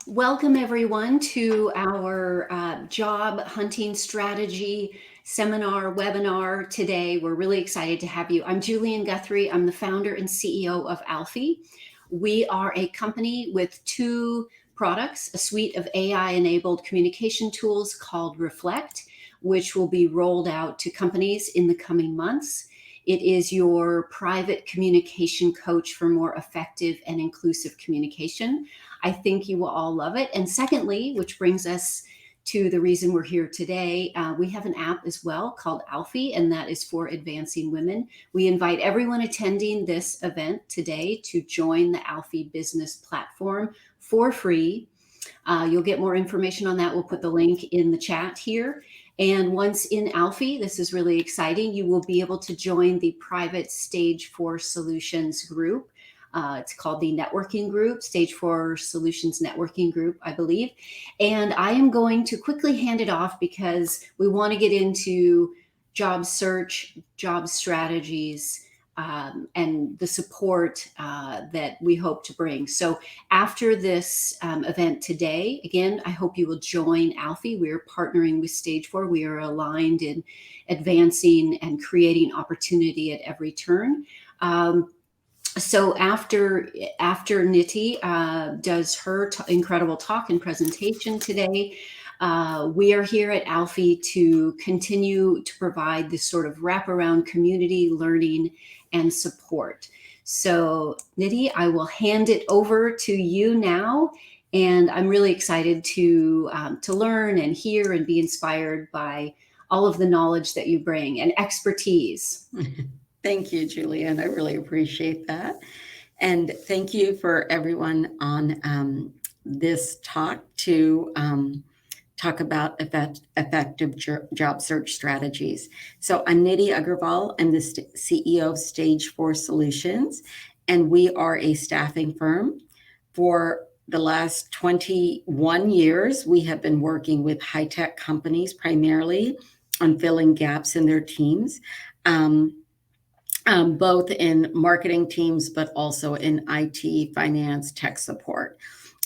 Welcome, everyone, to our job hunting strategy seminar webinar today. We're really excited to have you. I'm Julian Guthrie. I'm the founder and CEO of Alfie. We are a company with two products, a suite of AI-enabled communication tools called Reflect, which will be rolled out to companies in the coming months. It is your private communication coach for more effective and inclusive communication. I think you will all love it. And secondly, which brings us to the reason we're here today, we have an app as well called Alfie, and that is for advancing women. We invite everyone attending this event today to join the Alfie business platform for free. You'll get more information on that. We'll put the link in the chat here. And once in Alfie, this is really exciting, you will be able to join the private Stage 4 Solutions group. It's called the networking group, Stage 4 Solutions Networking Group, I believe. And I am going to quickly hand it off because we want to get into job search, job strategies, and the support that we hope to bring. So after this event today, again, I hope you will join Alfie. We're partnering with Stage 4. We are aligned in advancing and creating opportunity at every turn. So after Niti does her incredible talk and presentation today, we are here at Alfie to continue to provide this sort of wraparound community learning and support. So Niti, I will hand it over to you now, and I'm really excited to learn and hear and be inspired by all of the knowledge that you bring and expertise. Thank you, Julian. I really appreciate that. And thank you for everyone on this talk to talk about effective job search strategies. So I'm Nidhi Agrawal. I'm the CEO of Stage 4 Solutions, and we are a staffing firm. For the last 21 years, we have been working with high-tech companies primarily on filling gaps in their teams. Both in marketing teams, but also in IT, finance, tech support.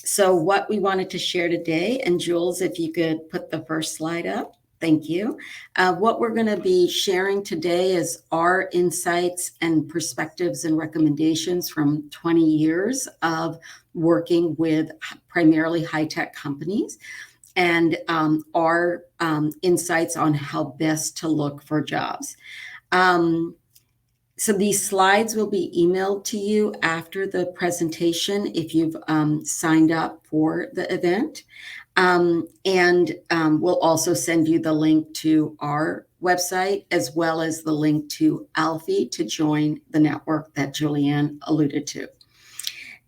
So what we wanted to share today, and Jules, if you could put the first slide up, thank you. What we're going to be sharing today is our insights and perspectives and recommendations from 20 years of working with primarily high-tech companies, and our insights on how best to look for jobs. So these slides will be emailed to you after the presentation if you've signed up for the event. We'll also send you the link to our website as well as the link to Alfie to join the network that Julianne alluded to.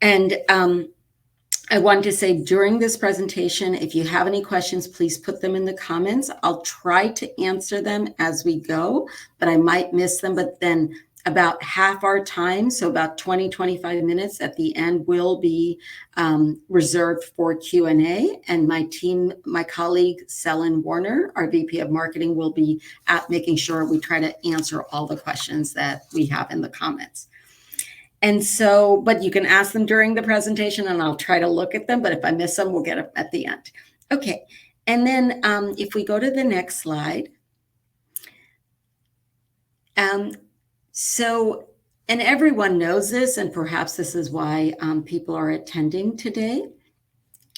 And I wanted to say during this presentation, if you have any questions, please put them in the comments. I'll try to answer them as we go, but I might miss them. But then about half our time, so about 20, 25 minutes at the end, will be reserved for Q&A. And my team, my colleague, Selin Warner, our VP of Marketing, will be at making sure we try to answer all the questions that we have in the comments. And so, but you can ask them during the presentation and I'll try to look at them, but if I miss them, we'll get them at the end. Okay, and then if we go to the next slide. So, and everyone knows this, and perhaps this is why people are attending today.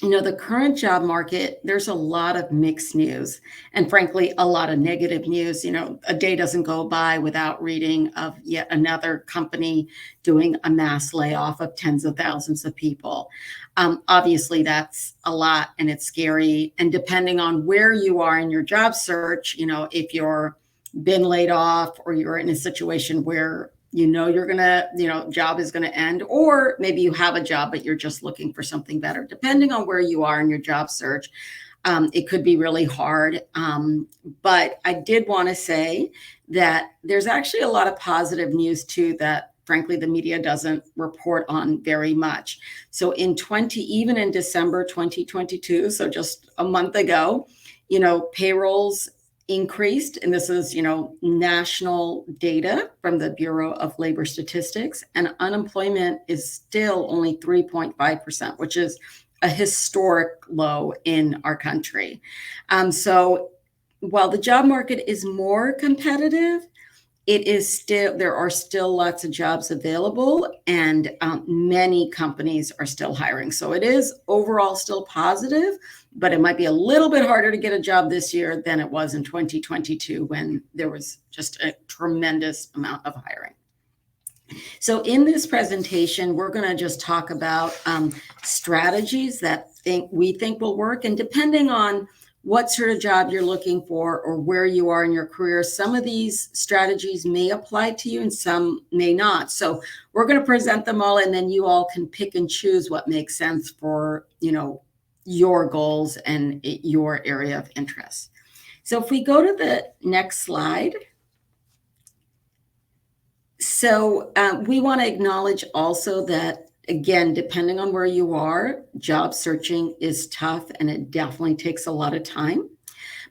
You know, the current job market, there's a lot of mixed news and frankly, a lot of negative news. You know, a day doesn't go by without reading of yet another company doing a mass layoff of tens of thousands of people. Obviously, that's a lot and it's scary. And depending on where you are in your job search, you know, if you're been laid off or you're in a situation where you're gonna, job is gonna end, or maybe you have a job, but you're just looking for something better. Depending on where you are in your job search, it could be really hard. But I did wanna say that there's actually a lot of positive news too that frankly, the media doesn't report on very much. So even in December 2022, so just a month ago, payrolls increased, and this is, national data from the Bureau of Labor Statistics, and unemployment is still only 3.5%, which is a historic low in our country. So while the job market is more competitive, there are still lots of jobs available, and many companies are still hiring. So it is overall still positive, but it might be a little bit harder to get a job this year than it was in 2022 when there was just a tremendous amount of hiring. So in this presentation, we're going to just talk about strategies that we think will work. And depending on what sort of job you're looking for or where you are in your career, some of these strategies may apply to you and some may not. So we're going to present them all, and then you all can pick and choose what makes sense for, your goals and your area of interest. So if we go to the next slide. So we want to acknowledge also that, again, depending on where you are, job searching is tough and it definitely takes a lot of time.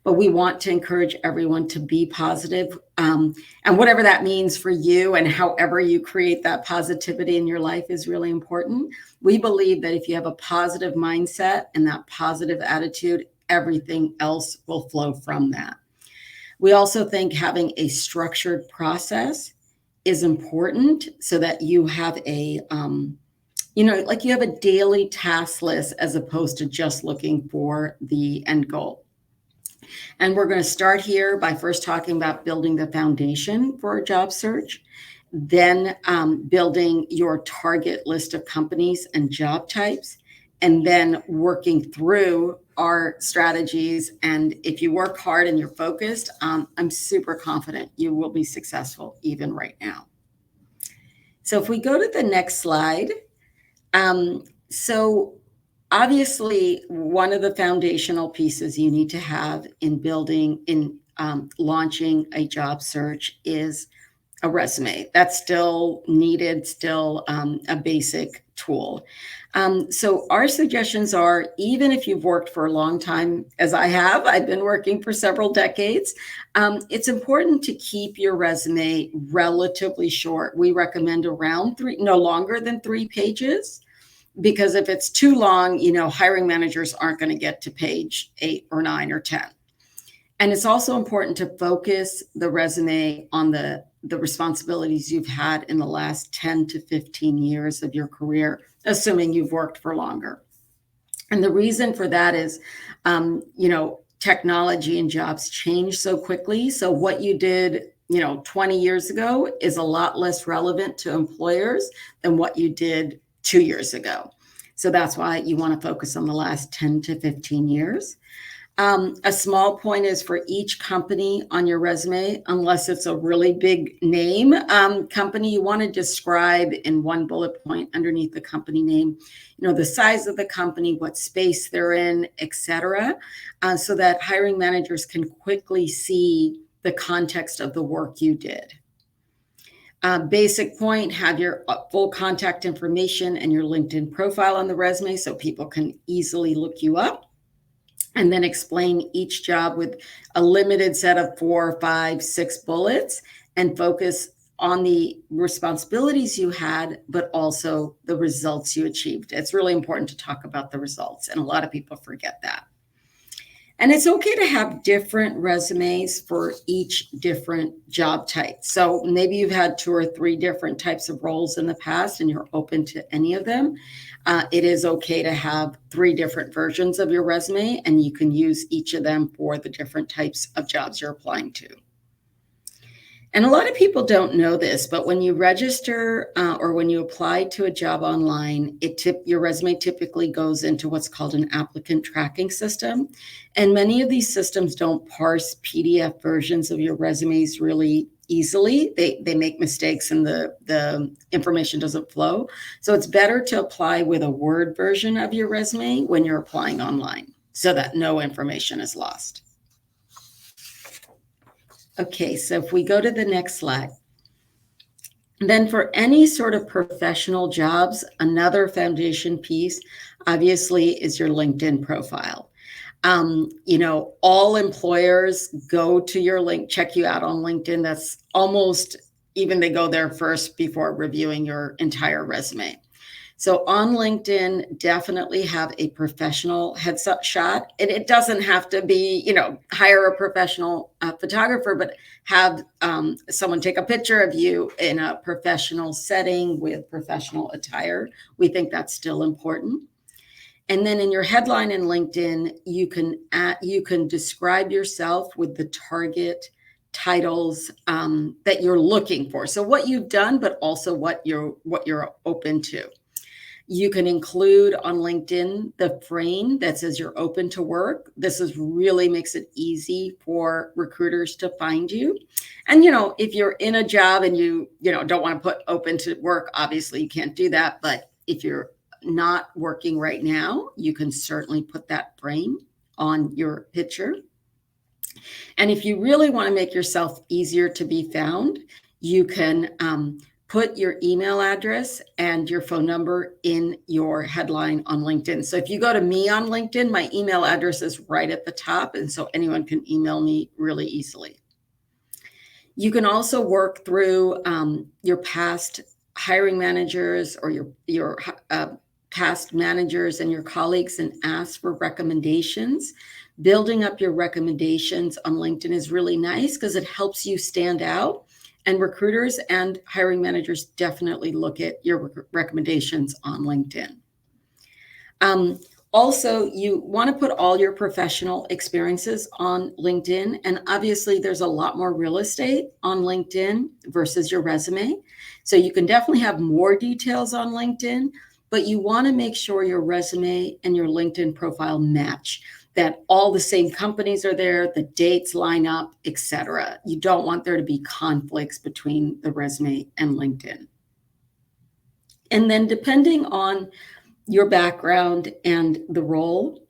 But we want to encourage everyone to be positive. And whatever that means for you and however you create that positivity in your life is really important. We believe that if you have a positive mindset and that positive attitude, everything else will flow from that. We also think having a structured process is important so that you have a, you have a daily task list as opposed to just looking for the end goal. And we're going to start here by first talking about building the foundation for a job search, then building your target list of companies and job types, and then working through our strategies. And if you work hard and you're focused, I'm super confident you will be successful even right now. So if we go to the next slide, so obviously one of the foundational pieces you need to have in launching a job search is a resume. That's still needed, still a basic tool. So our suggestions are, even if you've worked for a long time, as I've been working for several decades, it's important to keep your resume relatively short. We recommend no longer than 3 pages, because if it's too long, hiring managers aren't going to get to page 8 or 9 or 10. And it's also important to focus the resume on the responsibilities you've had in the last 10 to 15 years of your career, assuming you've worked for longer. And the reason for that is, technology and jobs change so quickly. So what you did, 20 years ago is a lot less relevant to employers than what you did 2 years ago. So that's why you want to focus on the last 10 to 15 years. A small point is for each company on your resume, unless it's a really big name company, you want to describe in one bullet point underneath the company name, the size of the company, what space they're in, etc., so that hiring managers can quickly see the context of the work you did. Basic point, have your full contact information and your LinkedIn profile on the resume so people can easily look you up. And then explain each job with a limited set of 4, 5, 6 bullets, and focus on the responsibilities you had, but also the results you achieved. It's really important to talk about the results, and a lot of people forget that. And it's okay to have different resumes for each different job type. So maybe you've had 2 or 3 different types of roles in the past and you're open to any of them. It is okay to have 3 different versions of your resume, and you can use each of them for the different types of jobs you're applying to. And a lot of people don't know this, but when you register or when you apply to a job online, your resume typically goes into what's called an applicant tracking system. And many of these systems don't parse PDF versions of your resumes really easily. They make mistakes and the information doesn't flow. So it's better to apply with a Word version of your resume when you're applying online so that no information is lost. Okay, so if we go to the next slide, then for any sort of professional jobs, another foundation piece, obviously, is your LinkedIn profile. All employers go to your link, check you out on LinkedIn. That's almost even they go there first before reviewing your entire resume. So on LinkedIn, definitely have a professional headshot. And it doesn't have to be, hire a professional photographer, but have someone take a picture of you in a professional setting with professional attire. We think that's still important. And then in your headline in LinkedIn, you can describe yourself with the target titles that you're looking for. So what you've done, but also what you're open to. You can include on LinkedIn the frame that says you're open to work. This really makes it easy for recruiters to find you. And, if you're in a job and you don't want to put open to work, obviously you can't do that. But if you're not working right now, you can certainly put that frame on your picture. And if you really want to make yourself easier to be found, you can put your email address and your phone number in your headline on LinkedIn. So if you go to me on LinkedIn, my email address is right at the top. And so anyone can email me really easily. You can also work through your past hiring managers or your past managers and your colleagues and ask for recommendations. Building up your recommendations on LinkedIn is really nice because it helps you stand out. And recruiters and hiring managers definitely look at your recommendations on LinkedIn. Also, you want to put all your professional experiences on LinkedIn. And obviously, there's a lot more real estate on LinkedIn versus your resume. So you can definitely have more details on LinkedIn, but you want to make sure your resume and your LinkedIn profile match, that all the same companies are there, the dates line up, etc. You don't want there to be conflicts between the resume and LinkedIn. And then depending on your background and the role,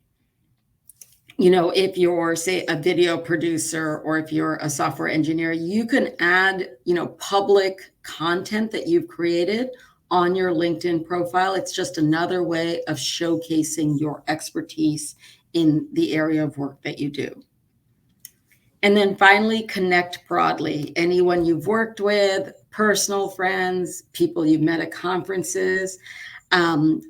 if you're, say, a video producer or if you're a software engineer, you can add, public content that you've created on your LinkedIn profile. It's just another way of showcasing your expertise in the area of work that you do. And then finally, connect broadly. Anyone you've worked with, personal friends, people you've met at conferences,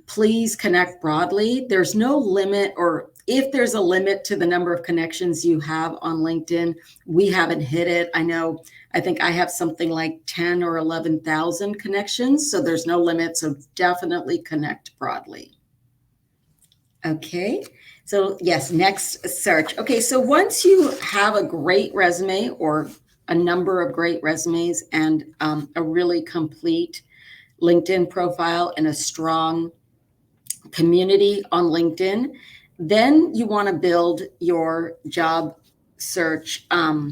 please connect broadly. There's no limit, or if there's a limit to the number of connections you have on LinkedIn, we haven't hit it. I think I have something like 10 or 11,000 connections, so there's no limit. So definitely connect broadly. Okay. So yes, next, search. Okay, so once you have a great resume or a number of great resumes and a really complete LinkedIn profile and a strong community on LinkedIn, then you want to build your job search, plan.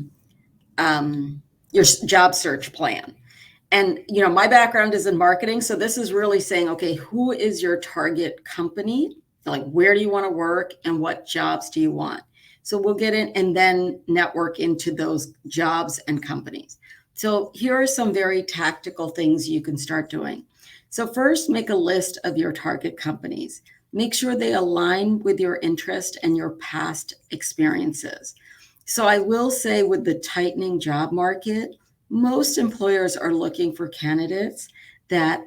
And, my background is in marketing. So this is really saying, okay, who is your target company? Like, where do you want to work and what jobs do you want? So we'll get in and then network into those jobs and companies. So here are some very tactical things you can start doing. So first, make a list of your target companies. Make sure they align with your interest and your past experiences. So I will say, with the tightening job market, most employers are looking for candidates that,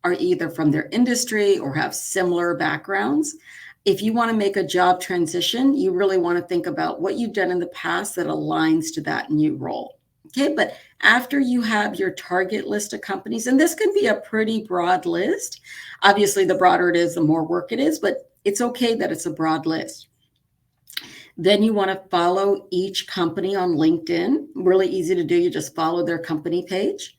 are either from their industry or have similar backgrounds. If you want to make a job transition, you really want to think about what you've done in the past that aligns to that new role. Okay, but after you have your target list of companies, and this can be a pretty broad list. Obviously, the broader it is, the more work it is, but it's okay that it's a broad list. Then you want to follow each company on LinkedIn. Really easy to do. You just follow their company page.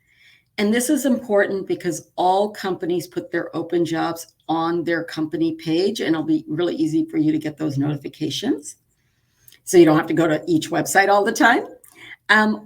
And this is important because all companies put their open jobs on their company page, and it'll be really easy for you to get those notifications. So you don't have to go to each website all the time.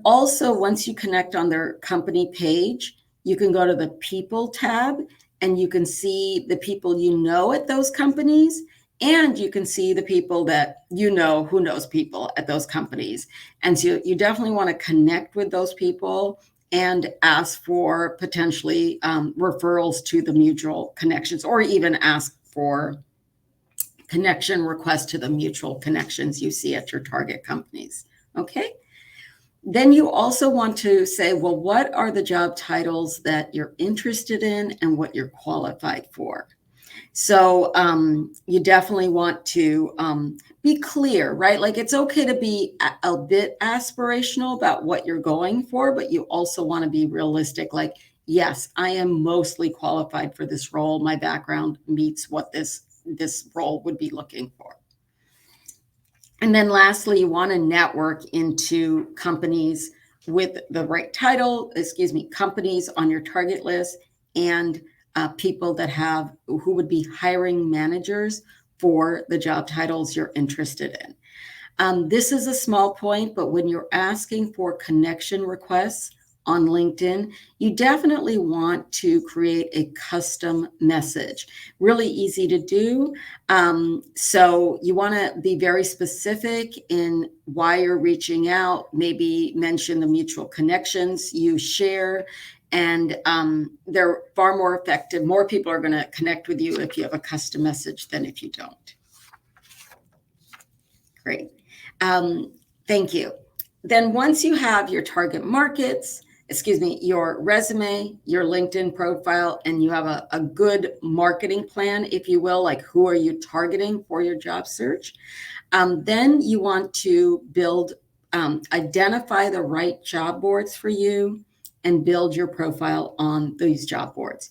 Also, once you connect on their company page, you can go to the People tab and you can see the people you know at those companies, and you can see the people that you know who knows people at those companies. And so you definitely want to connect with those people and ask for potentially referrals to the mutual connections, or even ask for connection requests to the mutual connections you see at your target companies. Okay. Then you also want to say, well, what are the job titles that you're interested in and what you're qualified for? So you definitely want to be clear, right? Like it's okay to be a bit aspirational about what you're going for, but you also want to be realistic. Like, yes, I am mostly qualified for this role. My background meets what this role would be looking for. And then lastly, you want to network into companies with the right title, companies on your target list, and people that who would be hiring managers for the job titles you're interested in. This is a small point, but when you're asking for connection requests on LinkedIn, you definitely want to create a custom message. Really easy to do. So you want to be very specific in why you're reaching out, maybe mention the mutual connections you share. And they're far more effective. More people are going to connect with you if you have a custom message than if you don't. Great. Thank you. Then once you have your target markets, your resume, your LinkedIn profile, and you have a good marketing plan, if you will, like who are you targeting for your job search, then you want to identify the right job boards for you and build your profile on these job boards.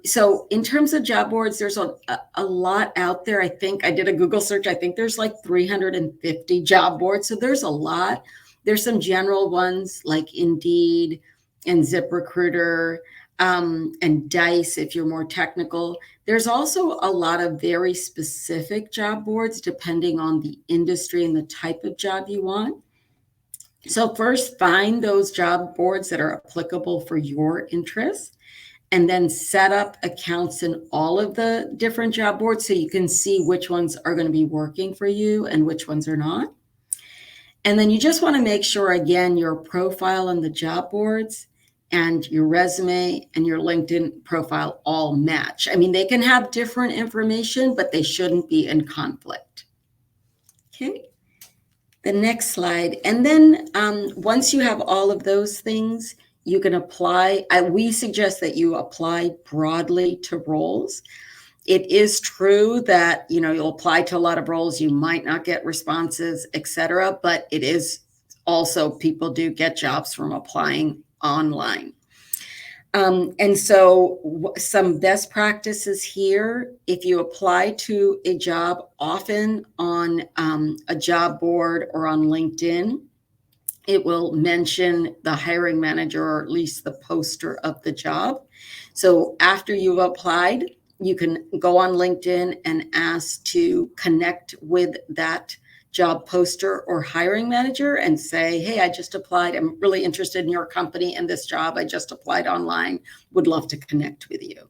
So in terms of job boards, there's a lot out there. I think I did a Google search. I think there's like 350 job boards. So there's a lot. There's some general ones like Indeed and ZipRecruiter and Dice if you're more technical. There's also a lot of very specific job boards depending on the industry and the type of job you want. So first, find those job boards that are applicable for your interests, and then set up accounts in all of the different job boards so you can see which ones are going to be working for you and which ones are not. And then you just want to make sure, again, your profile on the job boards and your resume and your LinkedIn profile all match. I mean, they can have different information, but they shouldn't be in conflict. Okay. The next slide. And then once you have all of those things, you can apply. We suggest that you apply broadly to roles. It is true that, you'll apply to a lot of roles, you might not get responses, etc. But it is also, people do get jobs from applying online. And so some best practices here: if you apply to a job often on a job board or on LinkedIn, it will mention the hiring manager, or at least the poster of the job. So after you've applied, you can go on LinkedIn and ask to connect with that job poster or hiring manager and say, hey, I just applied. I'm really interested in your company and this job. I just applied online. Would love to connect with you.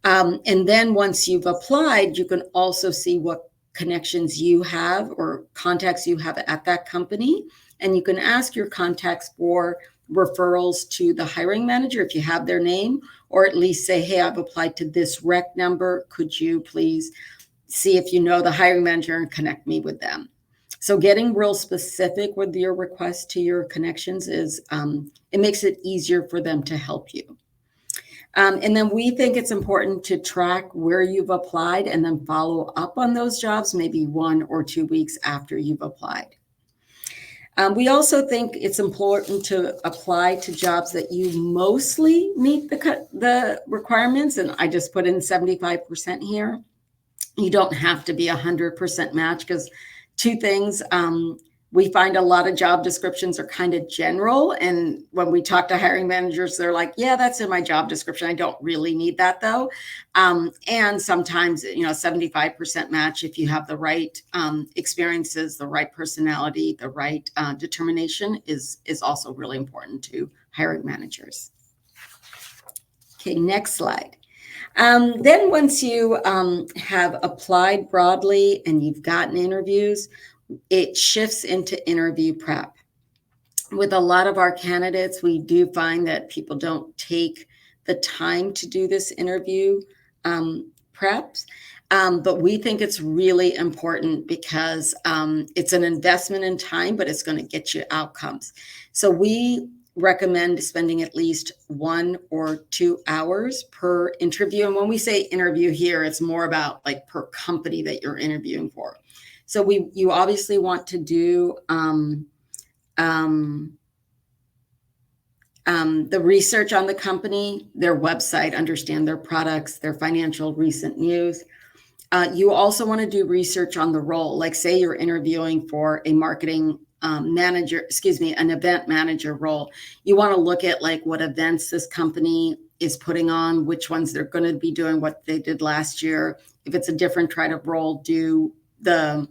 And then once you've applied, you can also see what connections you have or contacts you have at that company. And you can ask your contacts for referrals to the hiring manager if you have their name, or at least say, hey, I've applied to this rec number. Could you please see if you know the hiring manager and connect me with them? So getting real specific with your request to your connections it makes it easier for them to help you. And then we think it's important to track where you've applied and then follow up on those jobs maybe 1 or 2 weeks after you've applied. We also think it's important to apply to jobs that you mostly meet the requirements, and I just put in 75% here. You don't have to be 100% match, because 2 things. We find a lot of job descriptions are kind of general. And when we talk to hiring managers, they're like, yeah, that's in my job description. I don't really need that though. And sometimes, 75% match if you have the right experiences, the right personality, the right determination is also really important to hiring managers. Okay, next slide. Then once you have applied broadly and you've gotten interviews, it shifts into interview prep. With a lot of our candidates, we do find that people don't take the time to do this interview preps. But we think it's really important because it's an investment in time, but it's going to get you outcomes. So we recommend spending at least 1 or 2 hours per interview. And when we say interview here, it's more about like per company that you're interviewing for. So you obviously want to do the research on the company, their website, understand their products, their financial recent news. You also want to do research on the role. Like say you're interviewing for a marketing manager, an event manager role. You want to look at like what events this company is putting on, which ones they're going to be doing, what they did last year. If it's a different type of role, do the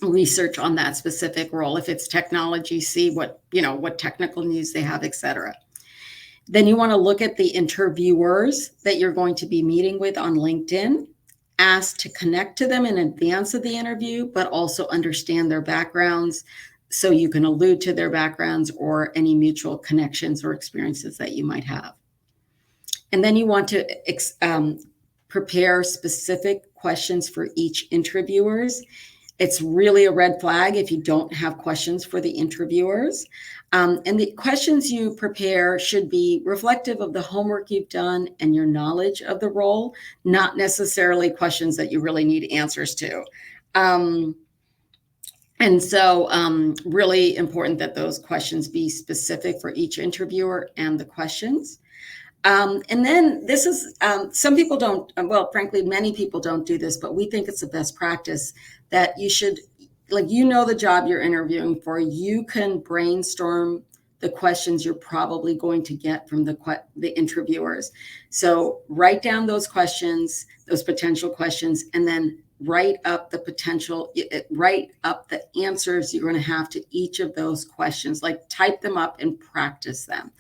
research on that specific role. If it's technology, see what technical news they have, etc. Then you want to look at the interviewers that you're going to be meeting with on LinkedIn. Ask to connect to them in advance of the interview, but also understand their backgrounds so you can allude to their backgrounds or any mutual connections or experiences that you might have. And then you want to prepare specific questions for each interviewers. It's really a red flag if you don't have questions for the interviewers. And the questions you prepare should be reflective of the homework you've done and your knowledge of the role, not necessarily questions that you really need answers to. And so really important that those questions be specific for each interviewer and the questions. And then this is, some people don't, well, frankly, many people don't do this, but we think it's the best practice that you should, like, the job you're interviewing for, you can brainstorm the questions you're probably going to get from the interviewers. So write down those questions, those potential questions, and then write up the answers you're going to have to each of those questions, like type them up and practice them.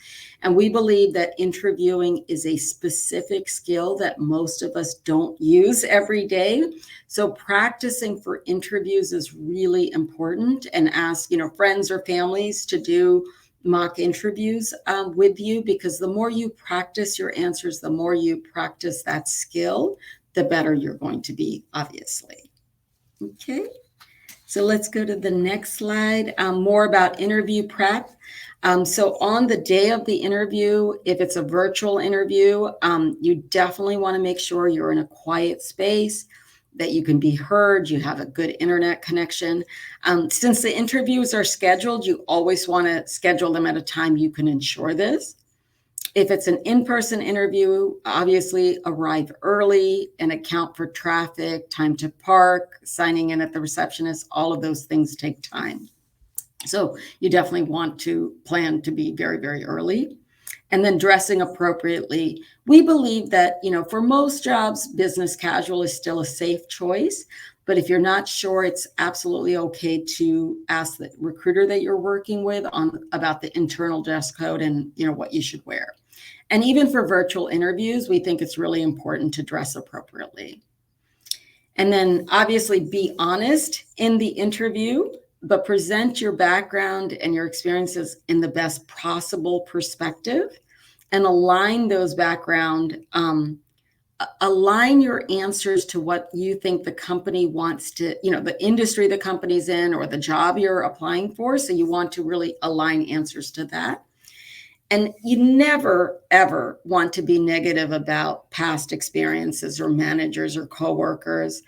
And we believe that interviewing is a specific skill that most of us don't use every day. So practicing for interviews is really important, and ask, friends or families to do mock interviews with you, because the more you practice your answers, the more you practice that skill, the better you're going to be, obviously. Okay, so let's go to the next slide. More about interview prep. So on the day of the interview, if it's a virtual interview, you definitely want to make sure you're in a quiet space, that you can be heard, you have a good internet connection. Since the interviews are scheduled, you always want to schedule them at a time you can ensure this. If it's an in-person interview, obviously arrive early and account for traffic, time to park, signing in at the receptionist. All of those things take time. So you definitely want to plan to be very, very early. And then dressing appropriately. We believe that, for most jobs, business casual is still a safe choice. But if you're not sure, it's absolutely okay to ask the recruiter that you're working with about the internal dress code and, what you should wear. And even for virtual interviews, we think it's really important to dress appropriately. And then obviously be honest in the interview, but present your background and your experiences in the best possible perspective, and align those align your answers to what you think the company wants to, the industry the company's in or the job you're applying for. So you want to really align answers to that. And you never, ever want to be negative about past experiences or managers or coworkers.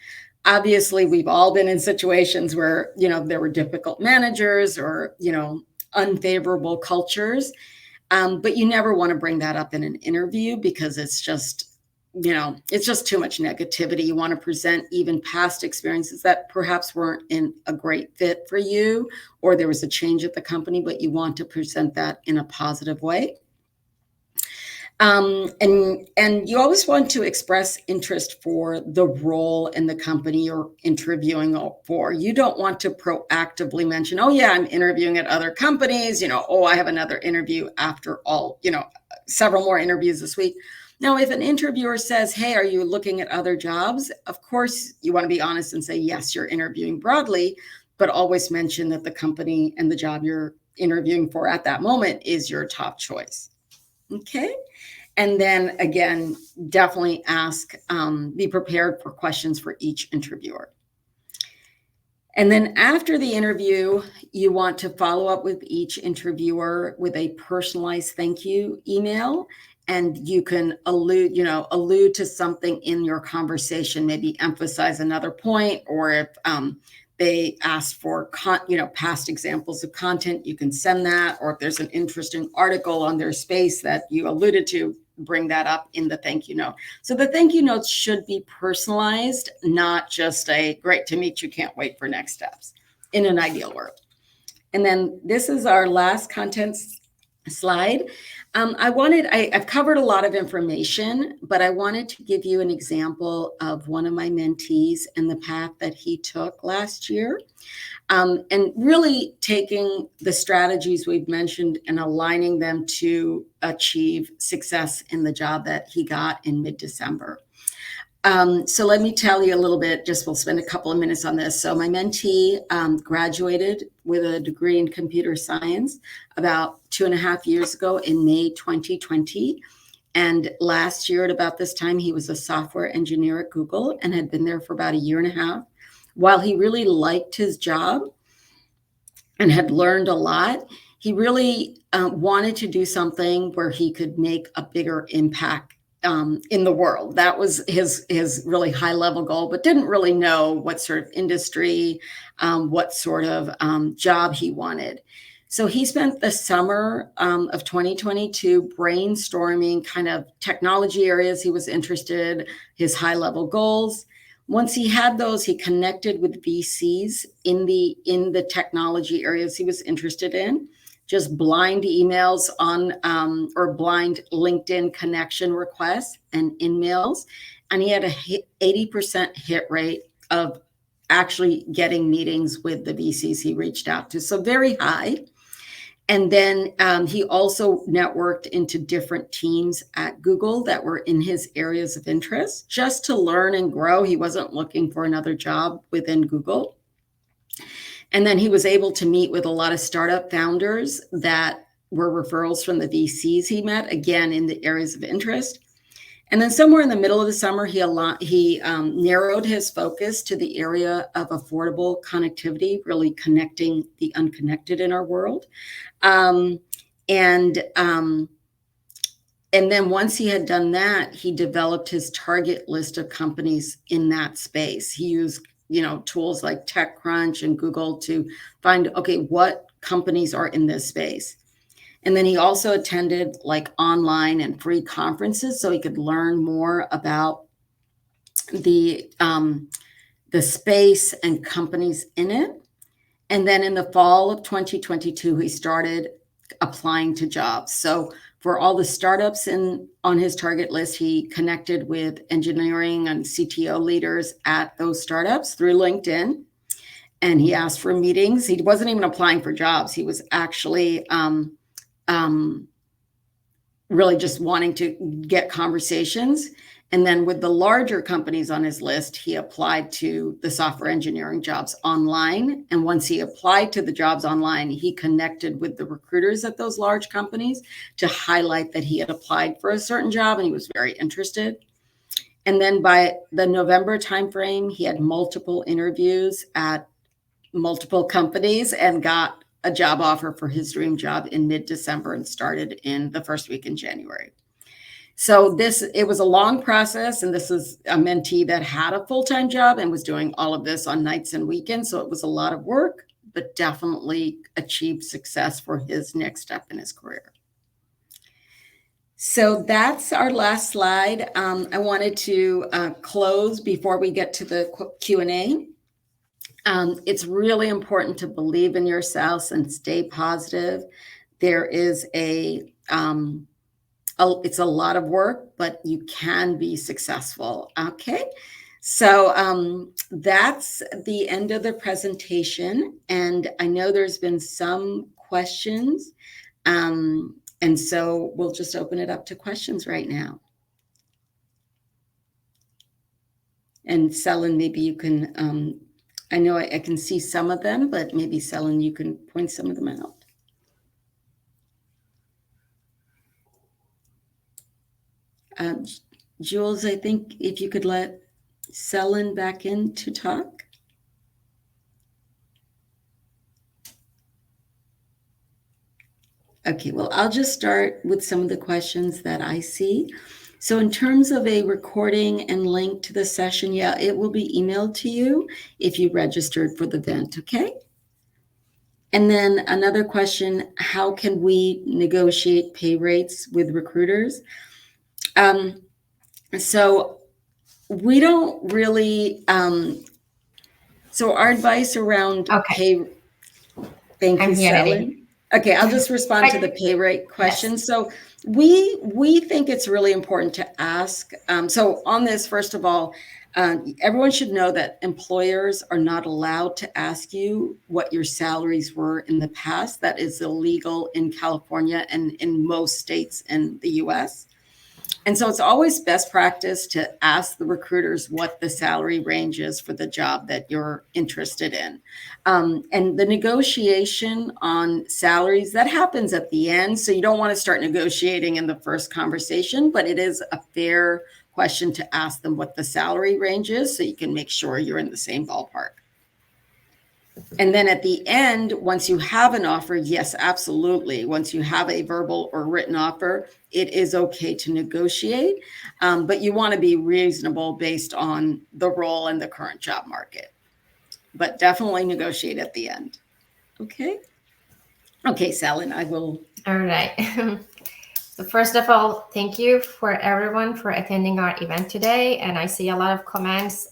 Obviously, we've all been in situations where, there were difficult managers or, unfavorable cultures. But you never want to bring that up in an interview, because it's just too much negativity. You want to present even past experiences that perhaps weren't in a great fit for you, or there was a change at the company, but you want to present that in a positive way. And you always want to express interest for the role in the company you're interviewing for. You don't want to proactively mention, oh yeah, I'm interviewing at other companies, oh, I have another interview after all, several more interviews this week. Now, if an interviewer says, hey, are you looking at other jobs? Of course, you want to be honest and say, yes, you're interviewing broadly, but always mention that the company and the job you're interviewing for at that moment is your top choice. Okay. And then again, definitely be prepared for questions for each interviewer. And then after the interview, you want to follow up with each interviewer with a personalized thank you email. And you can allude to something in your conversation, maybe emphasize another point, or if they asked for past examples of content, you can send that. Or if there's an interesting article on their space that you alluded to, bring that up in the thank you note. So the thank you notes should be personalized, not just a great to meet you, can't wait for next steps, in an ideal world. And then this is our last content slide. I've covered a lot of information, but I wanted to give you an example of one of my mentees and the path that he took last year. And really taking the strategies we've mentioned and aligning them to achieve success in the job that he got in mid-December. So let me tell you a little bit, we'll spend a couple of minutes on this. So my mentee graduated with a degree in computer science about 2.5 years ago in May 2020. And last year at about this time, he was a software engineer at Google and had been there for about 1.5 years. While he really liked his job and had learned a lot, he really wanted to do something where he could make a bigger impact in the world. That was his really high level goal, but didn't really know what sort of industry, what sort of job he wanted. So he spent the summer of 2022 brainstorming kind of technology areas he was interested, his high level goals. Once he had those, he connected with VCs in the technology areas he was interested in, just blind emails or blind LinkedIn connection requests and in-mails. And he had a 80% hit rate of actually getting meetings with the VCs he reached out to. So very high. And then he also networked into different teams at Google that were in his areas of interest, just to learn and grow. He wasn't looking for another job within Google. And then he was able to meet with a lot of startup founders that were referrals from the VCs he met, again, in the areas of interest. And then somewhere in the middle of the summer, he narrowed his focus to the area of affordable connectivity, really connecting the unconnected in our world. And then once he had done that, he developed his target list of companies in that space. He used, tools like TechCrunch and Google to find, okay, what companies are in this space. And then he also attended like online and free conferences so he could learn more about the space and companies in it. And then in the fall of 2022, he started applying to jobs. So for all the startups on his target list, he connected with engineering and CTO leaders at those startups through LinkedIn. And he asked for meetings. He wasn't even applying for jobs. He was actually really just wanting to get conversations. And then with the larger companies on his list, he applied to the software engineering jobs online. And once he applied to the jobs online, he connected with the recruiters at those large companies to highlight that he had applied for a certain job and he was very interested. And then by the November timeframe, he had multiple interviews at multiple companies and got a job offer for his dream job in mid-December and started in the first week in January. So it was a long process, and this is a mentee that had a full-time job and was doing all of this on nights and weekends. So it was a lot of work, but definitely achieved success for his next step in his career. So that's our last slide. I wanted to close before we get to the Q&A. It's really important to believe in yourselves and stay positive. There is it's a lot of work, but you can be successful. Okay. So that's the end of the presentation. And I know there's been some questions. And so we'll just open it up to questions right now. And Selin, maybe you can, I know I can see some of them, but maybe Selin, you can point some of them out. Uh, Jules, I think if you could let Selin back in to talk. Okay, well, I'll just start with some of the questions that I see. So in terms of a recording and link to the session, yeah, it will be emailed to you if you registered for the event, okay? And then another question, how can we negotiate pay rates with recruiters? So we don't really, so our advice around Okay, pay, thank you, I'm here, Nidhi. Selin. Okay, I'll just respond to the pay rate Yes. question. So we think it's really important to ask. So on this, first of all, everyone should know that employers are not allowed to ask you what your salaries were in the past. That is illegal in California and in most states in the US. And so it's always best practice to ask the recruiters what the salary range is for the job that you're interested in. And the negotiation on salaries, that happens at the end. So you don't want to start negotiating in the first conversation, but it is a fair question to ask them what the salary range is so you can make sure you're in the same ballpark. And then at the end, once you have an offer, yes, absolutely. Once you have a verbal or written offer, it is okay to negotiate, but you want to be reasonable based on the role and the current job market. But definitely negotiate at the end. Okay. Okay, Selin, I will. All right. So first of all, thank you for everyone for attending our event today. And I see a lot of comments.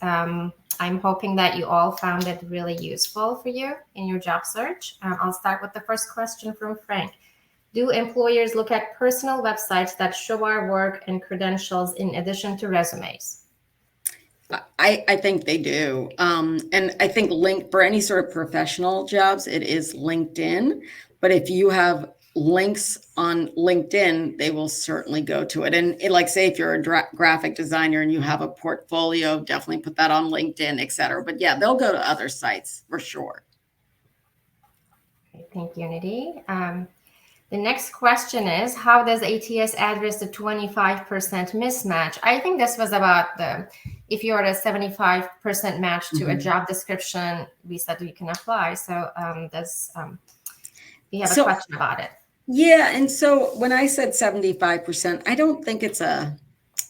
I'm hoping that you all found it really useful for you in your job search. I'll start with the first question from Frank. Do employers look at personal websites that show our work and credentials in addition to resumes? I think they do. And I think for any sort of professional jobs, it is LinkedIn. But if you have links on LinkedIn, they will certainly go to it. And like, say, if you're a graphic designer and you have a portfolio, definitely put that on LinkedIn, et cetera. But yeah, they'll go to other sites for sure. Okay, thank you, Nidhi. The next question is, how does ATS address the 25% mismatch? I think this was about if you're at a 75% match to a job description, we said we can apply. So we have a question about it. Yeah, and so when I said 75%, I don't think it's a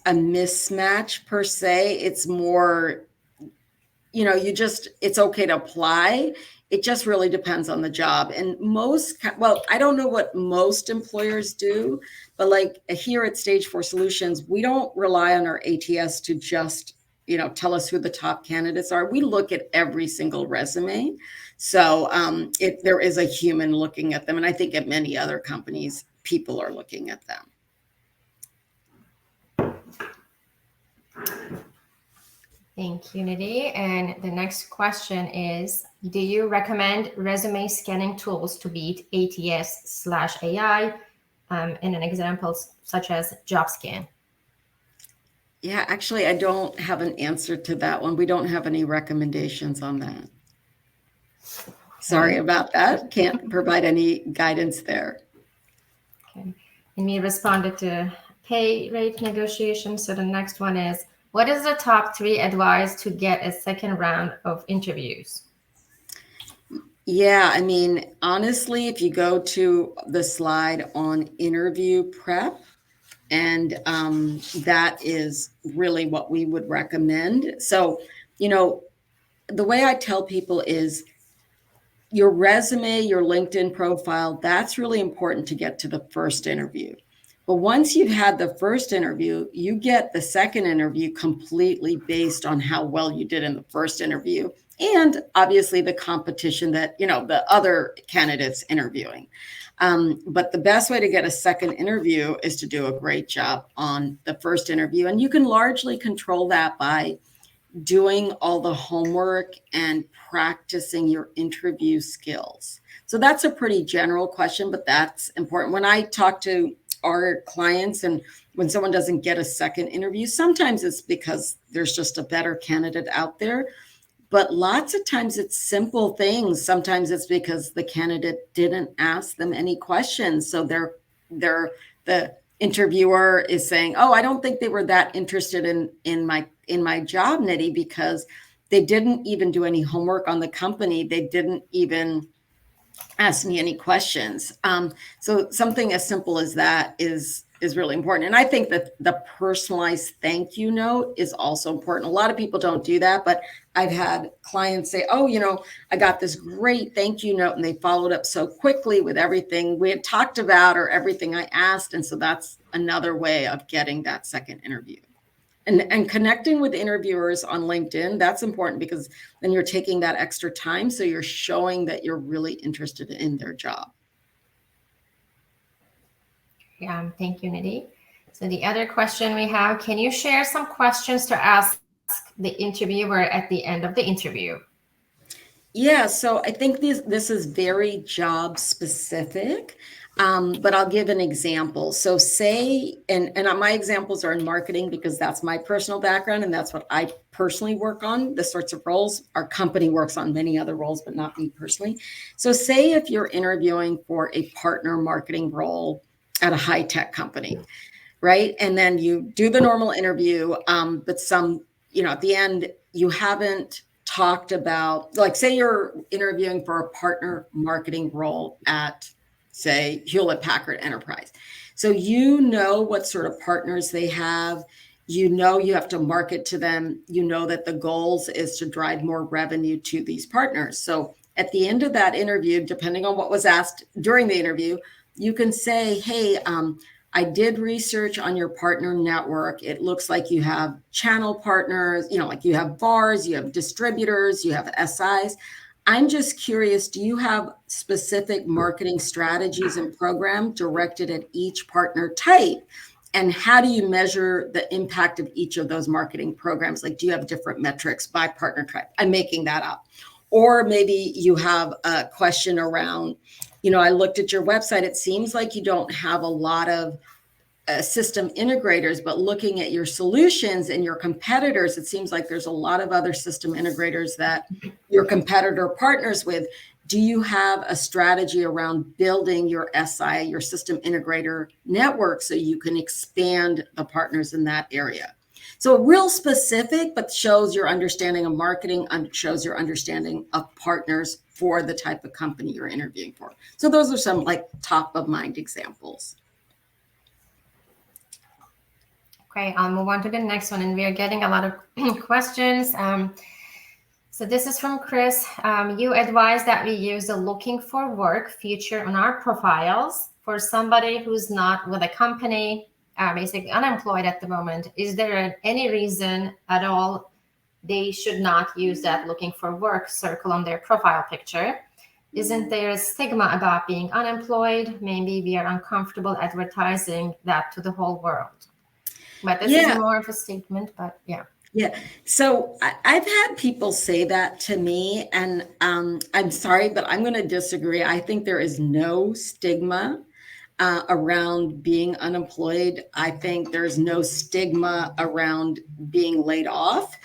mismatch per se. It's more, it's okay to apply. It just really depends on the job. And I don't know what most employers do, but like here at Stage 4 Solutions, we don't rely on our ATS to just, tell us who the top candidates are. We look at every single resume. So there is a human looking at them. And I think at many other companies, people are looking at them. Thank you, Nidhi. And the next question is, do you recommend resume scanning tools to beat ATS/AI? And an example such as JobScan. Yeah, actually, I don't have an answer to that one. We don't have any recommendations on that. Sorry about that. Can't provide any guidance there. Okay. And we responded to pay rate negotiations. So the next one is, what is the top 3 advice to get a second round of interviews? Yeah, I mean, honestly, if you go to the slide on interview prep, and that is really what we would recommend. So, the way I tell people is your resume, your LinkedIn profile, that's really important to get to the first interview. But once you've had the first interview, you get the second interview completely based on how well you did in the first interview. And obviously the competition that, the other candidates interviewing. But the best way to get a second interview is to do a great job on the first interview. And you can largely control that by doing all the homework and practicing your interview skills. So that's a pretty general question, but that's important. When I talk to our clients and when someone doesn't get a second interview, sometimes it's because there's just a better candidate out there. But lots of times it's simple things. Sometimes it's because the candidate didn't ask them any questions. So the interviewer is saying, "Oh, I don't think they were that interested in my job, Nitty, because they didn't even do any homework on the company. They didn't even ask me any questions." So something as simple as that is really important. And I think that the personalized thank you note is also important. A lot of people don't do that, but I've had clients say, "Oh, I got this great thank you note," and they followed up so quickly with everything we had talked about or everything I asked. And so that's another way of getting that second interview. And connecting with interviewers on LinkedIn, that's important, because then you're taking that extra time. So you're showing that you're really interested in their job. Yeah, thank you, Nidhi. So the other question we have, can you share some questions to ask the interviewer at the end of the interview? Yeah, so I think this is very job specific, but I'll give an example. So say, and my examples are in marketing because that's my personal background and that's what I personally work on, the sorts of roles. Our company works on many other roles, but not me personally. So say if you're interviewing for a partner marketing role at a high tech company, right? And then you do the normal interview, but at the end, you haven't talked about, like, say you're interviewing for a partner marketing role at, say, Hewlett Packard Enterprise. So what sort of partners they have. You have to market to them. That the goals is to drive more revenue to these partners. So at the end of that interview, depending on what was asked during the interview, you can say, "Hey, I did research on your partner network. It looks like you have channel partners, like you have VARs, you have distributors, you have SIs. I'm just curious, do you have specific marketing strategies and program directed at each partner type? And how do you measure the impact of each of those marketing programs? Like, do you have different metrics by partner type?" I'm making that up. Or maybe you have a question around, I looked at your website. It seems like you don't have a lot of system integrators, but looking at your solutions and your competitors, it seems like there's a lot of other system integrators that your competitor partners with. Do you have a strategy around building your SI, your system integrator network, so you can expand the partners in that area? So real specific, but shows your understanding of marketing and shows your understanding of partners for the type of company you're interviewing for. So those are some top of mind examples. Okay, I'll move on to the next one, and we are getting a lot of questions. So this is from Chris. You advise that we use the looking for work feature on our profiles for somebody who's not with a company, basically unemployed at the moment. Is there any reason at all they should not use that looking for work circle on their profile picture? Isn't there a stigma about being unemployed? Maybe we are uncomfortable advertising that to the whole world. But this is more of a statement, but yeah. Yeah. So I've had people say that to me, and I'm sorry, but I'm going to disagree. I think there is no stigma around being unemployed. I think there's no stigma around being laid off.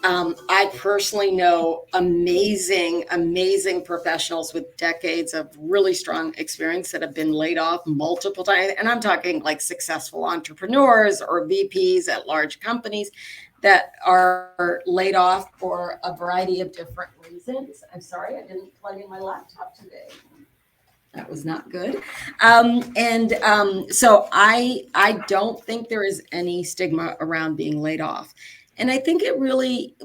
I personally know amazing professionals with decades of really strong experience that have been laid off multiple times. And I'm talking like successful entrepreneurs or VPs at large companies that are laid off for a variety of different reasons. I'm sorry, I didn't plug in my laptop today. That was not good. So I don't think there is any stigma around being laid off. And I think it really,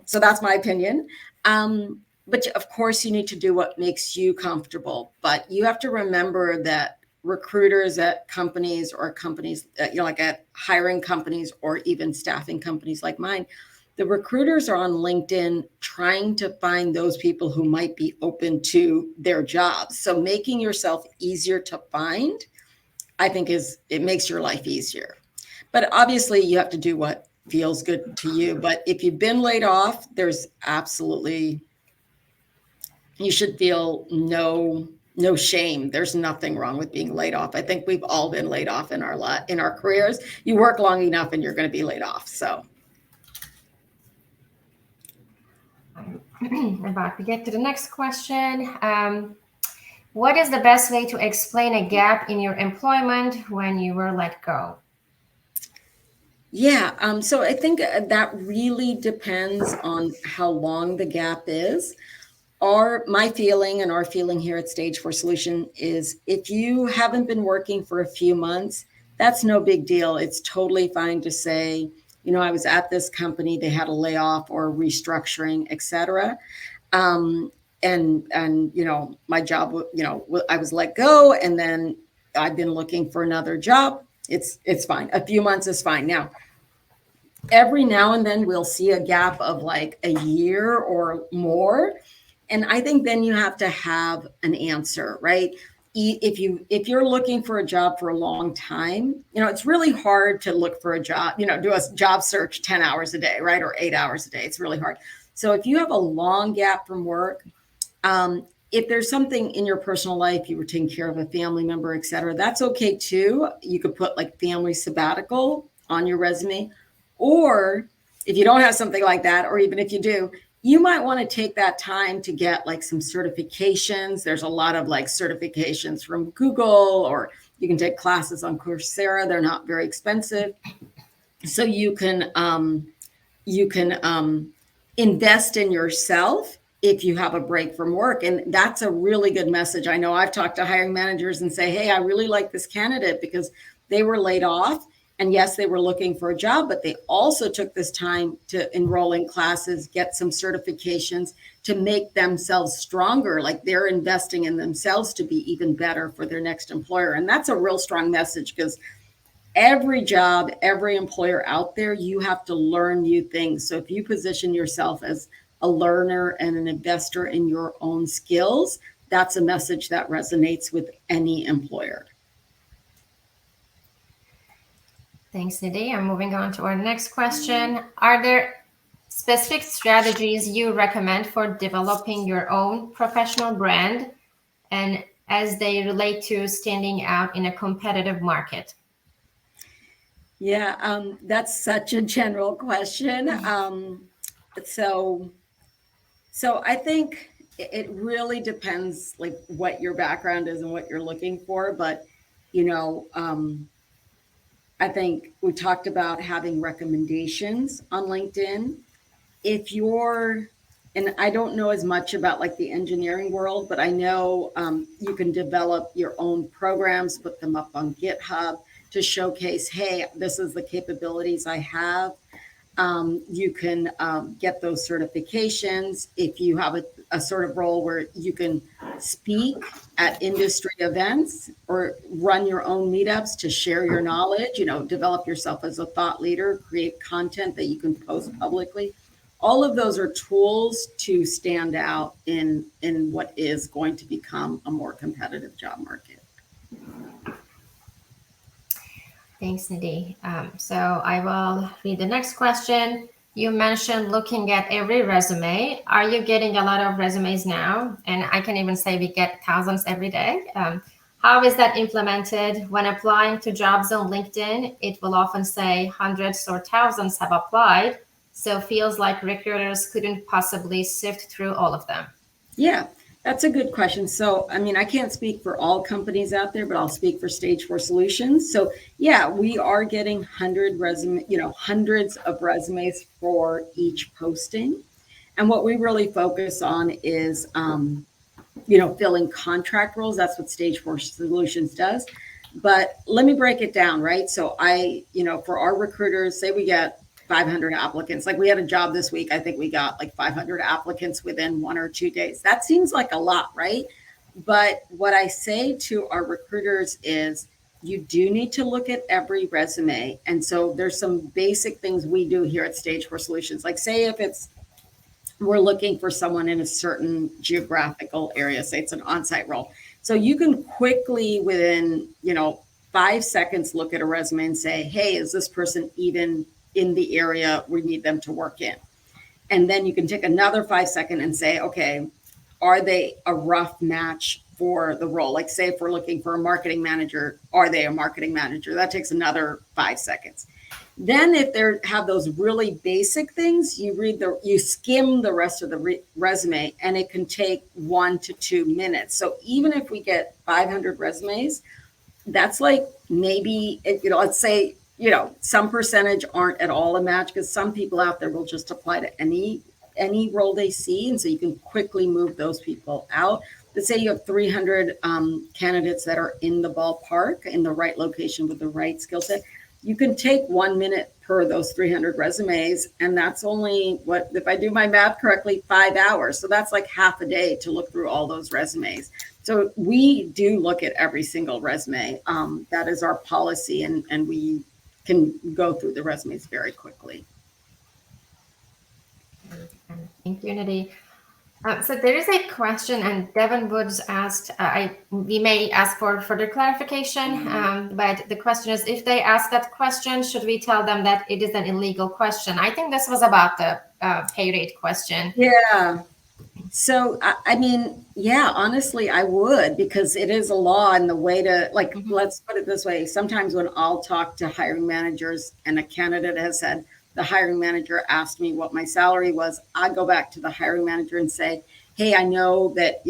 so that's my opinion. But of course, you need to do what makes you comfortable. But you have to remember that recruiters at companies or companies, like at hiring companies or even staffing companies like mine, the recruiters are on LinkedIn trying to find those people who might be open to their jobs. So making yourself easier to find, I think it makes your life easier. But obviously you have to do what feels good to you. But if you've been laid off, you should feel no shame. There's nothing wrong with being laid off. I think we've all been laid off in our careers. You work long enough and you're going to be laid off. So I'm about to get to the next question. What is the best way to explain a gap in your employment when you were let go? Yeah, so I think that really depends on how long the gap is. My feeling and our feeling here at Stage 4 Solution is if you haven't been working for a few months, that's no big deal. It's totally fine to say, I was at this company, they had a layoff or restructuring, et cetera. And my job, I was let go, and then I've been looking for another job. It's fine. A few months is fine. Now, every now and then we'll see a gap of like a year or more, and I think then you have to have an answer, right? If you're looking for a job for a long time, it's really hard to look for a job, do a job search 10 hours a day, right? Or 8 hours a day. It's really hard. So if you have a long gap from work, if there's something in your personal life, you were taking care of a family member, et cetera, that's okay too. You could put like family sabbatical on your resume. Or if you don't have something like that, or even if you do, you might want to take that time to get like some certifications. There's a lot of like certifications from Google, or you can take classes on Coursera. They're not very expensive. So you can invest in yourself if you have a break from work. And that's a really good message. I know I've talked to hiring managers and say, hey, I really like this candidate because they were laid off. And yes, they were looking for a job, but they also took this time to enroll in classes, get some certifications to make themselves stronger. Like they're investing in themselves to be even better for their next employer. And that's a real strong message, because every job, every employer out there, you have to learn new things. So if you position yourself as a learner and an investor in your own skills, that's a message that resonates with any employer. Thanks, Nidhi. I'm moving on to our next question. Are there specific strategies you recommend for developing your own professional brand, and as they relate to standing out in a competitive market? Yeah, that's such a general question. So I think it really depends, like what your background is and what you're looking for. But I think we talked about having recommendations on LinkedIn. If you're, and I don't know as much about like the engineering world, but I know you can develop your own programs, put them up on GitHub to showcase, hey, this is the capabilities I have. You can get those certifications. If you have a sort of role where you can speak at industry events or run your own meetups to share your knowledge, develop yourself as a thought leader, create content that you can post publicly. All of those are tools to stand out in what is going to become a more competitive job market. Thanks, Nidhi. So I will read the next question. You mentioned looking at every resume. Are you getting a lot of resumes now? And I can even say we get thousands every day. How is that implemented? When applying to jobs on LinkedIn, it will often say hundreds or thousands have applied. So feels like recruiters couldn't possibly sift through all of them. Yeah, that's a good question. So, I mean, I can't speak for all companies out there, but I'll speak for Stage 4 Solutions. So, yeah, we are getting hundreds of resumes for each posting. And what we really focus on is, filling contract roles. That's what Stage 4 Solutions does. But let me break it down, right? So for our recruiters, say we get 500 applicants. Like we had a job this week. I think we got like 500 applicants within 1 or 2 days. That seems like a lot, right? But what I say to our recruiters is you do need to look at every resume. And so there's some basic things we do here at Stage 4 Solutions. Like say if we're looking for someone in a certain geographical area, say it's an on-site role. So you can quickly within, 5 seconds look at a resume and say, hey, is this person even in the area we need them to work in? And then you can take another 5 seconds and say, okay, are they a rough match for the role? Like say if we're looking for a marketing manager, are they a marketing manager? That takes another 5 seconds. Then if they have those really basic things, you skim the rest of the resume, and it can take 1 to 2 minutes. So even if we get 500 resumes, that's like maybe, let's say, some percentage aren't at all a match, because some people out there will just apply to any role they see. And so you can quickly move those people out. Let's say you have 300 candidates that are in the ballpark, in the right location with the right skill set. You can take 1 minute per those 300 resumes. And that's only, if I do my math correctly, 5 hours. So that's like half a day to look through all those resumes. So we do look at every single resume. That is our policy, and we can go through the resumes very quickly. Thank you, Nidhi. So there is a question, and Devin Woods asked, we may ask for further clarification, but the question is, if they ask that question, should we tell them that it is an illegal question? I think this was about the pay rate question. Yeah. So, I mean, yeah, honestly, I would, because it is a law, and the way to, like, let's put it this way. Sometimes when I'll talk to hiring managers and a candidate has said, the hiring manager asked me what my salary was, I go back to the hiring manager and say, hey, I know that,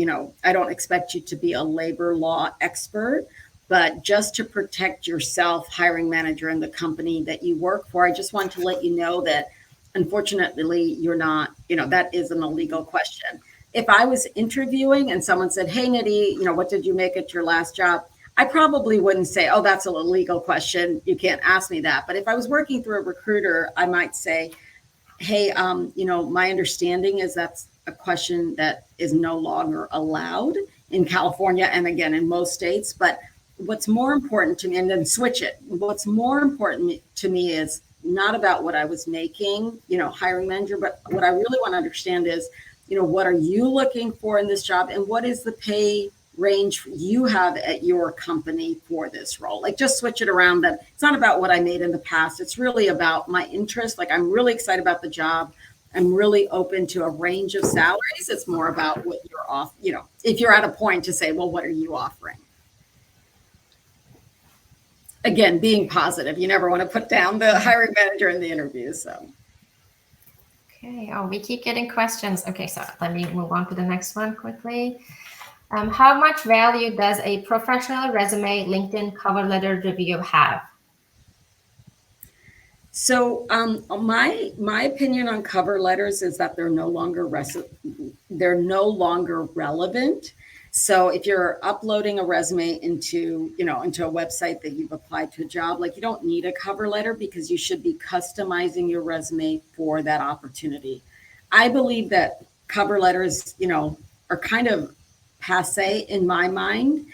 I don't expect you to be a labor law expert, but just to protect yourself, hiring manager, and the company that you work for, I just want to let you know that unfortunately, you're not, that is an illegal question. If I was interviewing and someone said, hey, Nidhi, what did you make at your last job? I probably wouldn't say, oh, that's an illegal question. You can't ask me that. But if I was working through a recruiter, I might say, hey, my understanding is that's a question that is no longer allowed in California, and again, in most states. But what's more important to me, and then switch it. What's more important to me is not about what I was making, hiring manager, but what I really want to understand is, what are you looking for in this job, and what is the pay range you have at your company for this role? Like, just switch it around. That it's not about what I made in the past. It's really about my interest. Like, I'm really excited about the job. I'm really open to a range of salaries. It's more about what you're off, if you're at a point to say, well, what are you offering? Again, being positive. You never want to put down the hiring manager in the interview. So. Okay. Oh, we keep getting questions. Okay, so let me move on to the next one quickly. How much value does a professional resume, LinkedIn cover letter review have? So my opinion on cover letters is that they're no longer relevant. So if you're uploading a resume into a website that you've applied to a job, like, you don't need a cover letter, because you should be customizing your resume for that opportunity. I believe that cover letters, are kind of passé in my mind,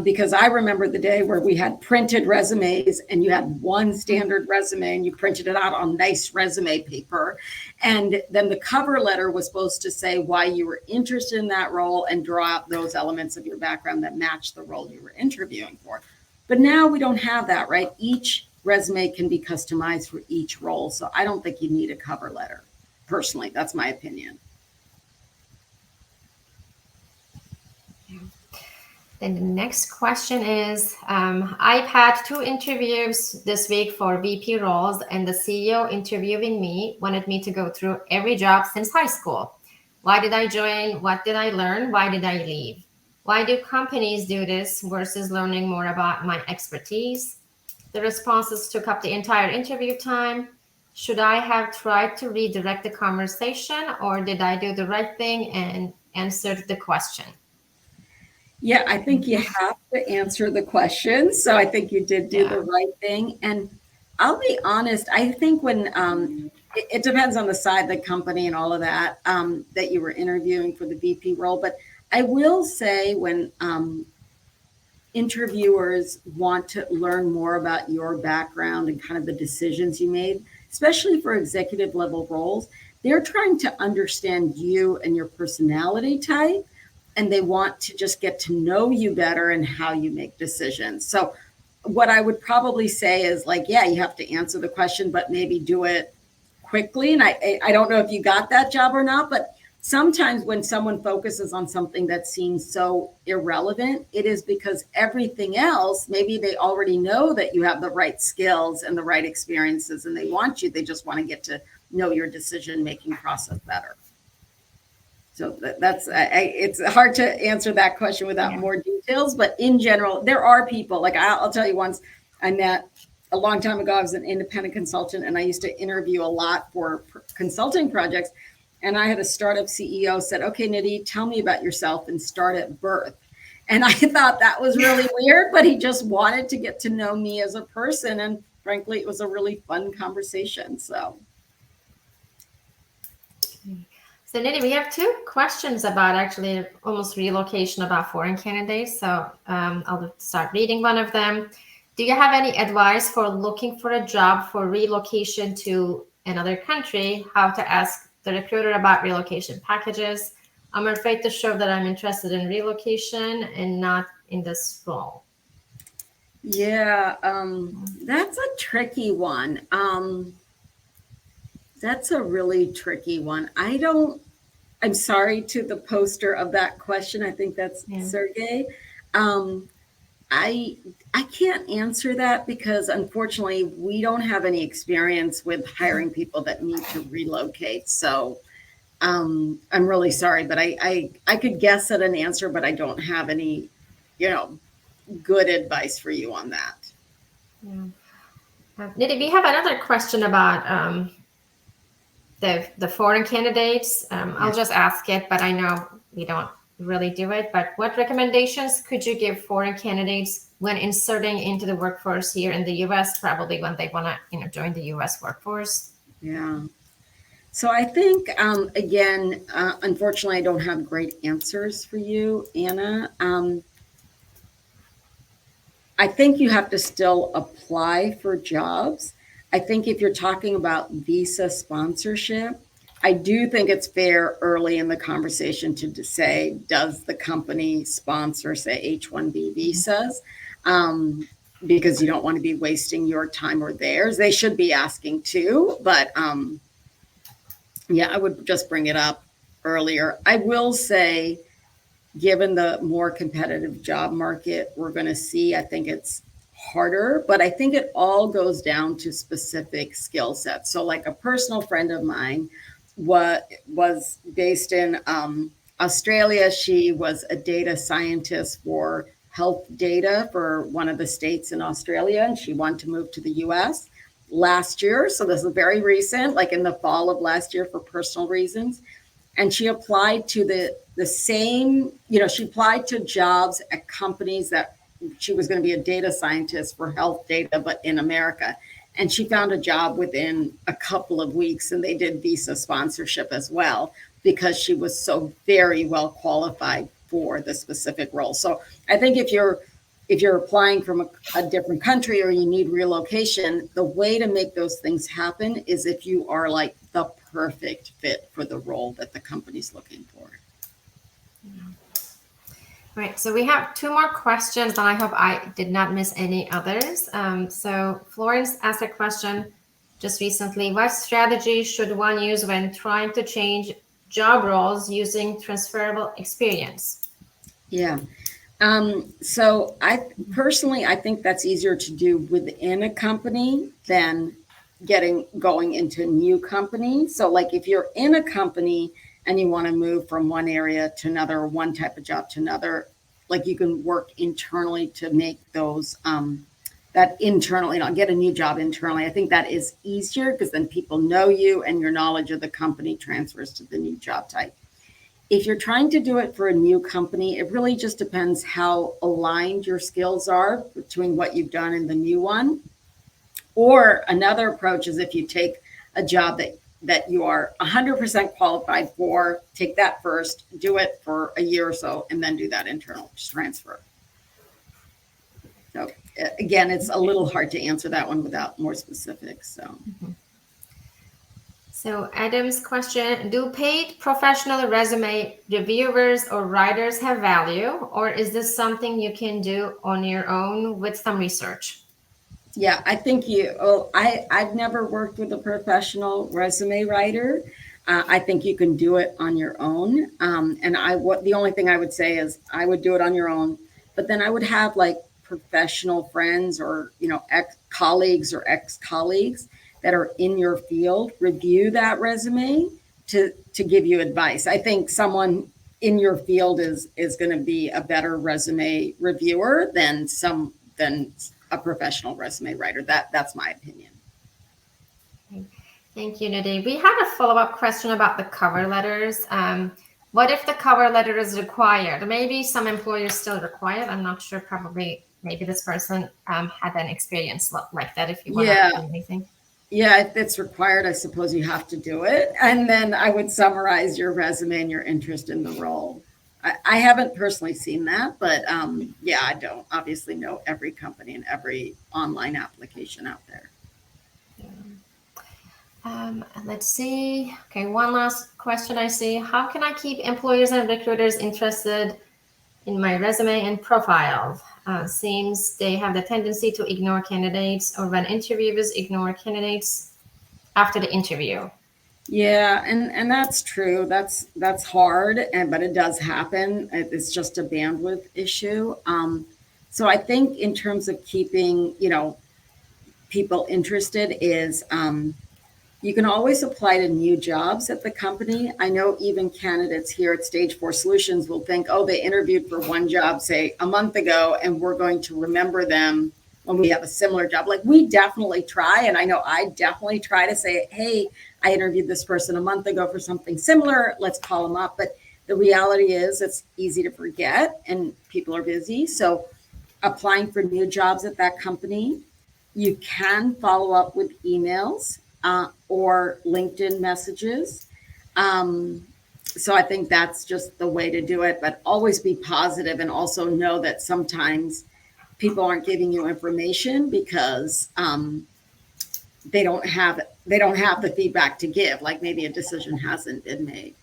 because I remember the day where we had printed resumes, and you had one standard resume and you printed it out on nice resume paper. And then the cover letter was supposed to say why you were interested in that role and draw out those elements of your background that match the role you were interviewing for. But now we don't have that, right? Each resume can be customized for each role. So I don't think you need a cover letter. Personally, that's my opinion. Then the next question is, I've had 2 interviews this week for VP roles, and the CEO interviewing me wanted me to go through every job since high school. Why did I join? What did I learn? Why did I leave? Why do companies do this versus learning more about my expertise? The responses took up the entire interview time. Should I have tried to redirect the conversation, or did I do the right thing and answered the question? Yeah, I think you have to answer the question. So I think you did do the right thing. And I'll be honest, I think when it depends on the side of the company and all of that, that you were interviewing for the VP role. But I will say, when interviewers want to learn more about your background and kind of the decisions you made, especially for executive level roles, they're trying to understand you and your personality type. And they want to just get to know you better and how you make decisions. So what I would probably say is, like, yeah, you have to answer the question, but maybe do it quickly. And I don't know if you got that job or not, but sometimes when someone focuses on something that seems so irrelevant, it is because everything else, maybe they already know that you have the right skills and the right experiences and they want you, they just want to get to know your decision-making process better. So that's, it's hard to answer that question without more details, but in general, there are people, like I'll tell you once I met a long time ago, I was an independent consultant and I used to interview a lot for consulting projects. And I had a startup CEO said, okay, Nidhi, tell me about yourself and start at birth. And I thought that was really weird, but he just wanted to get to know me as a person. And frankly, it was a really fun conversation. So Nidhi, we have two questions about actually almost relocation about foreign candidates. So I'll start reading one of them. Do you have any advice for looking for a job for relocation to another country? How to ask the recruiter about relocation packages? I'm afraid to show that I'm interested in relocation and not in this role. Yeah, that's a tricky one. That's a really tricky one. I'm sorry to the poster of that question. I think that's Sergey. I can't answer that because unfortunately we don't have any experience with hiring people that need to relocate. So I'm really sorry, but I could guess at an answer, but I don't have any, good advice for you on that. Nidhi, we have another question about the foreign candidates. I'll just ask it, but I know we don't really do it. But what recommendations could you give foreign candidates when inserting into the workforce here in the U.S., probably when they want to join the U.S. workforce? Yeah. So I think, again, unfortunately, I don't have great answers for you, Anna. I think you have to still apply for jobs. I think if you're talking about visa sponsorship, I do think it's fair early in the conversation to say, does the company sponsor, say, H-1B visas? Because you don't want to be wasting your time or theirs. They should be asking too, but yeah, I would just bring it up earlier. I will say, given the more competitive job market we're going to see, I think it's harder, but I think it all goes down to specific skill sets. So like a personal friend of mine was based in Australia. She was a data scientist for health data for one of the states in Australia, and she wanted to move to the US last year. So this is very recent, like in the fall of last year for personal reasons. And she applied to the same, she applied to jobs at companies that she was going to be a data scientist for health data, but in America. And she found a job within a couple of weeks, and they did visa sponsorship as well, because she was so very well qualified for the specific role. So I think if you're applying from a different country or you need relocation, the way to make those things happen is if you are like the perfect fit for the role that the company's looking for. Right. So we have two more questions, and I hope I did not miss any others. So Florence asked a question just recently. What strategy should one use when trying to change job roles using transferable experience? Yeah. So I think that's easier to do within a company than going into a new company. So like if you're in a company and you want to move from one area to another, one type of job to another, like you can work internally to make those, that internally, get a new job internally. I think that is easier because then people know you and your knowledge of the company transfers to the new job type. If you're trying to do it for a new company, it really just depends how aligned your skills are between what you've done and the new one. Or another approach is if you take a job that you are 100% qualified for, take that first, do it for a year or so, and then do that internal transfer. So again, it's a little hard to answer that one without more specifics. So. Mm-hmm. So Adam's question, do paid professional resume reviewers or writers have value, or is this something you can do on your own with some research? Yeah, I think I've never worked with a professional resume writer. I think you can do it on your own. The only thing I would say is I would do it on your own, but then I would have like professional friends or, ex-colleagues that are in your field review that resume to give you advice. I think someone in your field is going to be a better resume reviewer than a professional resume writer. That's my opinion. Thank you, Nadine. We had a follow-up question about the cover letters. What if the cover letter is required? Maybe some employers still require it. I'm not sure. Probably, maybe this person had an experience like that. If you want to do anything. Yeah, if it's required, I suppose you have to do it. And then I would summarize your resume and your interest in the role. I haven't personally seen that, but I don't obviously know every company and every online application out there. Let's see. Okay, one last question I see. How can I keep employers and recruiters interested in my resume and profile? Seems they have the tendency to ignore candidates or when interviewers ignore candidates after the interview. Yeah, and that's true. That's hard, but it does happen. It's just a bandwidth issue. So I think in terms of keeping, people interested is you can always apply to new jobs at the company. I know even candidates here at Stage 4 Solutions will think, oh, they interviewed for one job, say, a month ago, and we're going to remember them when we have a similar job. Like we definitely try, and I know I definitely try to say, hey, I interviewed this person a month ago for something similar. Let's call them up. But the reality is it's easy to forget and people are busy. So applying for new jobs at that company, you can follow up with emails or LinkedIn messages. So I think that's just the way to do it, but always be positive and also know that sometimes people aren't giving you information because they don't have the feedback to give, like maybe a decision hasn't been made.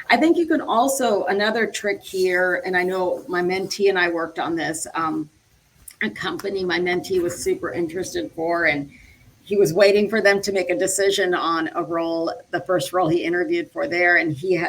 I think you can also, another trick here, and I know my mentee and I worked on this, a company my mentee was super interested for, and he was waiting for them to make a decision on a role, the first role he interviewed for there, and he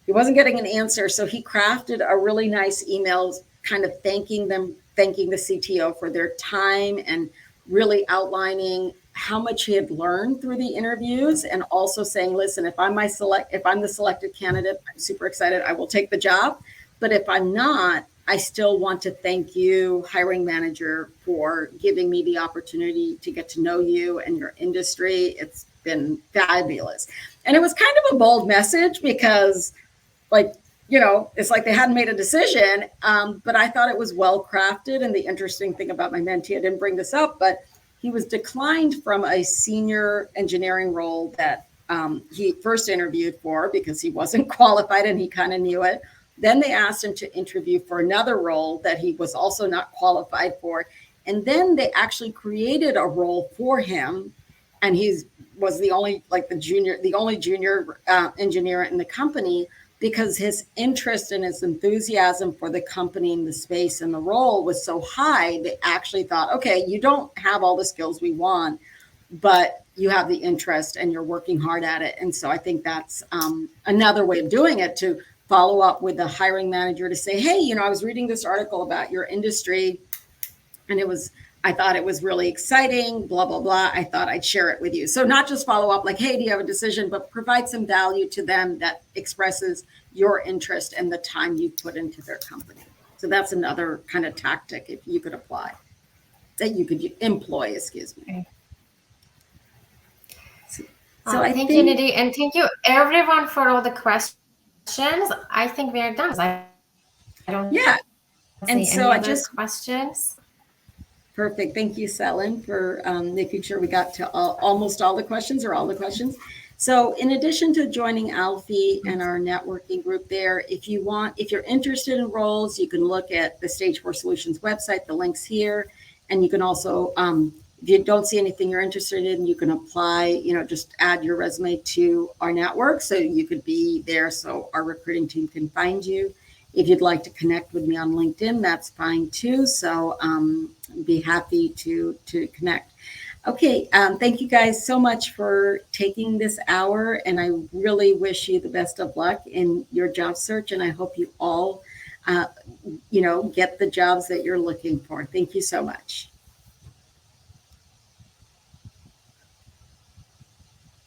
wasn't getting an answer, so he crafted a really nice email kind of thanking the CTO for their time and really outlining how much he had learned through the interviews, and also saying, listen, if I'm the selected candidate, I'm super excited, I will take the job. But if I'm not, I still want to thank you, hiring manager, for giving me the opportunity to get to know you and your industry. It's been fabulous. And it was kind of a bold message because, it's like they hadn't made a decision, but I thought it was well crafted. And the interesting thing about my mentee, I didn't bring this up, but he was declined from a senior engineering role that he first interviewed for because he wasn't qualified and he kind of knew it. Then they asked him to interview for another role that he was also not qualified for. And then they actually created a role for him. And he was the only junior engineer in the company, because his interest and his enthusiasm for the company and the space and the role was so high. They actually thought, okay, you don't have all the skills we want, but you have the interest and you're working hard at it. And so I think that's another way of doing it, to follow up with the hiring manager to say, hey, I was reading this article about your industry and I thought it was really exciting, blah, blah, blah. I thought I'd share it with you. So not just follow up like, hey, do you have a decision, but provide some value to them that expresses your interest and the time you put into their company. So that's another kind of tactic if you could apply, that you could employ, excuse me. So thank you, Nadine, and thank you everyone for all the questions. I think we are done. I don't see any other questions. Perfect. Thank you, Selin, for making sure we got to almost all the questions, or all the questions. So in addition to joining Alfie and our networking group there, if you're interested in roles, you can look at the Stage 4 Solutions website, the link's here. And you can also, if you don't see anything you're interested in, you can apply, just add your resume to our network so you could be there so our recruiting team can find you. If you'd like to connect with me on LinkedIn, that's fine too. So be happy to connect. Okay, thank you guys so much for taking this hour, and I really wish you the best of luck in your job search, and I hope you all, get the jobs that you're looking for. Thank you so much.